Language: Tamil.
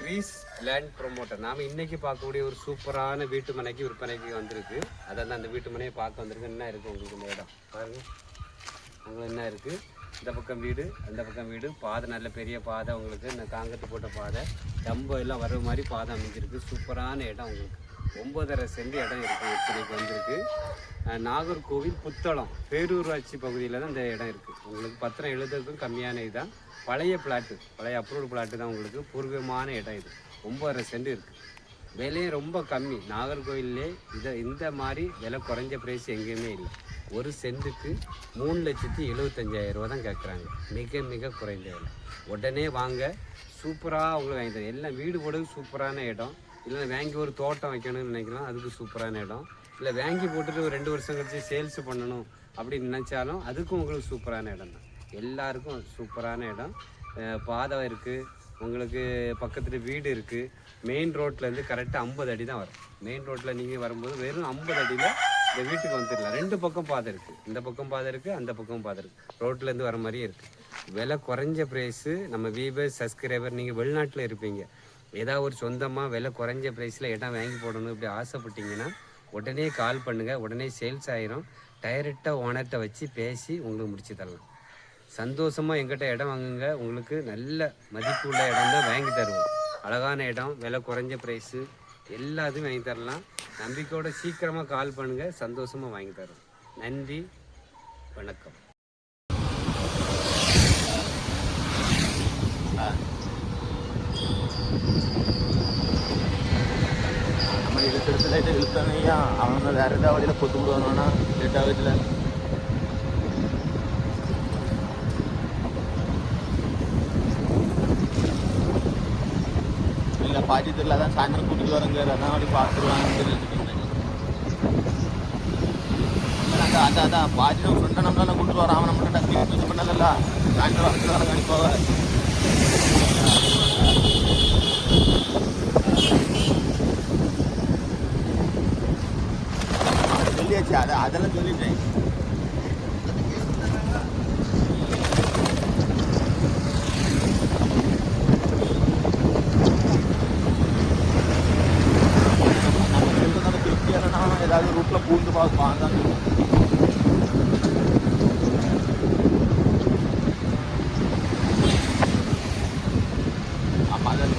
Greece land promoter. நாம் இன்றைக்கி பார்க்கக்கூடிய ஒரு சூப்பரான வீட்டு மனைக்கு விற்பனைக்கு வந்திருக்கு. அதான் அந்த வீட்டு மனையை பார்க்க வந்திருக்கு. என்ன இருக்குது உங்களுக்கு இந்த இடம் பாருங்கள். அங்கே என்ன இருக்குது, இந்த பக்கம் வீடு, அந்த பக்கம் வீடு, பாதை நல்ல பெரிய பாதை உங்களுக்கு, இந்த காங்கிரட்டு போட்ட பாதை, டம்போ எல்லாம் வர மாதிரி பாதை அமைஞ்சிருக்கு. சூப்பரான இடம் உங்களுக்கு. 9.5 சென்ட் இடம் இருக்குது. விற்பனைக்கு வந்திருக்கு. நாகர்கோவில் புத்தளம் பேரூராட்சி பகுதியில் தான் இந்த இடம் இருக்குது. உங்களுக்கு பத்திரம் எழுதுறதுக்கும் கம்மியான இதுதான். பழைய பிளாட்டு, பழைய அப்ரூவ்டு பிளாட்டு தான். உங்களுக்கு பூர்வமான இடம் இது. 9.5 சென்ட் இருக்குது. விலையும் ரொம்ப கம்மி. நாகர்கோவிலே இந்த மாதிரி விலை குறைஞ்ச ப்ரைஸ் எங்கேயுமே இல்லை. ஒரு சென்ட்டுக்கு 3,75,000 தான் கேட்குறாங்க. மிக மிக குறைந்த விலை. உடனே வாங்க, சூப்பராக அவங்களுக்கு வாங்கி தரேன். எல்லாம் வீடு போடுறது சூப்பரான இடம். இல்லை வாங்கி ஒரு தோட்டம் வைக்கணும்னு நினைக்கலாம், அதுக்கு சூப்பரான இடம். இல்லை வாங்கி போட்டுட்டு ஒரு 2 வருஷம் கழிச்சு சேல்ஸ் பண்ணணும் அப்படின்னு நினச்சாலும் அதுக்கும் உங்களுக்கு சூப்பரான இடம் தான். எல்லாருக்கும் சூப்பரான இடம். பாதை இருக்குது உங்களுக்கு, பக்கத்தில் வீடு இருக்குது. மெயின் ரோட்லேருந்து கரெக்டாக 50 அடி தான் வரும். மெயின் ரோட்டில் நீங்கள் வரும்போது வெறும் 50 அடியில் இந்த வீட்டுக்கு வந்துடலாம். 2 பக்கம் பாதை இருக்குது. இந்த பக்கம் பாதை இருக்குது, அந்த பக்கம் பாதை இருக்குது. ரோட்லேருந்து வர மாதிரியே இருக்குது. விலை குறைஞ்ச ப்ரைஸு. நம்ம வீவர் சப்ஸ்கிரைபர் நீங்கள் வெளிநாட்டில் இருப்பீங்க, ஏதாவது ஒரு சொந்தமாக விலை குறைஞ்ச ப்ரைஸில் இடம் வாங்கி போடணும் இப்படி ஆசைப்பட்டீங்கன்னா உடனே கால் பண்ணுங்கள். உடனே சேல்ஸ் ஆயிரும். டைரெக்டாக ஓனர்கிட்ட வச்சு பேசி உங்களுக்கு முடிச்சு தரலாம். சந்தோஷமாக எங்கிட்ட இடம் வாங்குங்க. உங்களுக்கு நல்ல மதிப்பு உள்ள இடம் தான் வாங்கி தருவோம். அழகான இடம், விலை குறைஞ்ச ப்ரைஸு, எல்லாத்தையும் வாங்கி தரலாம். நம்பிக்கையோட சீக்கிரமாக கால் பண்ணுங்கள். சந்தோஷமாக வாங்கி தரோம். நன்றி, வணக்கம். நம்ம இழுத்து லைட்டாக இழுத்தானையா அவங்க வேறு ஏதாவது வழியில் கொத்து விடுவானா லேட்டாக வீட்டில். இல்லை பாட்டி தெரியல, அதான் சாயந்தரம் கூட்டிகிட்டு வரங்க, அதான் அப்படி பார்த்துருவாங்கன்னு சொல்லிட்டு அதான் பாட்டி ஃப்ரெண்டை நம்மளால கூப்பிட்டு வரான். அவன் நம்மள்ட்ட டக்கு இது பண்ணல, சாயந்தரம் வரதுனால கண்டிப்பாக சொல்லியாச்சு. அதெல்லாம் சொல்லிட்டேன். நம்ம திருப்தியானா ஏதாவது ரூட்டில் பூந்து பார்ப்பான் தான். ஆமாம், அதான்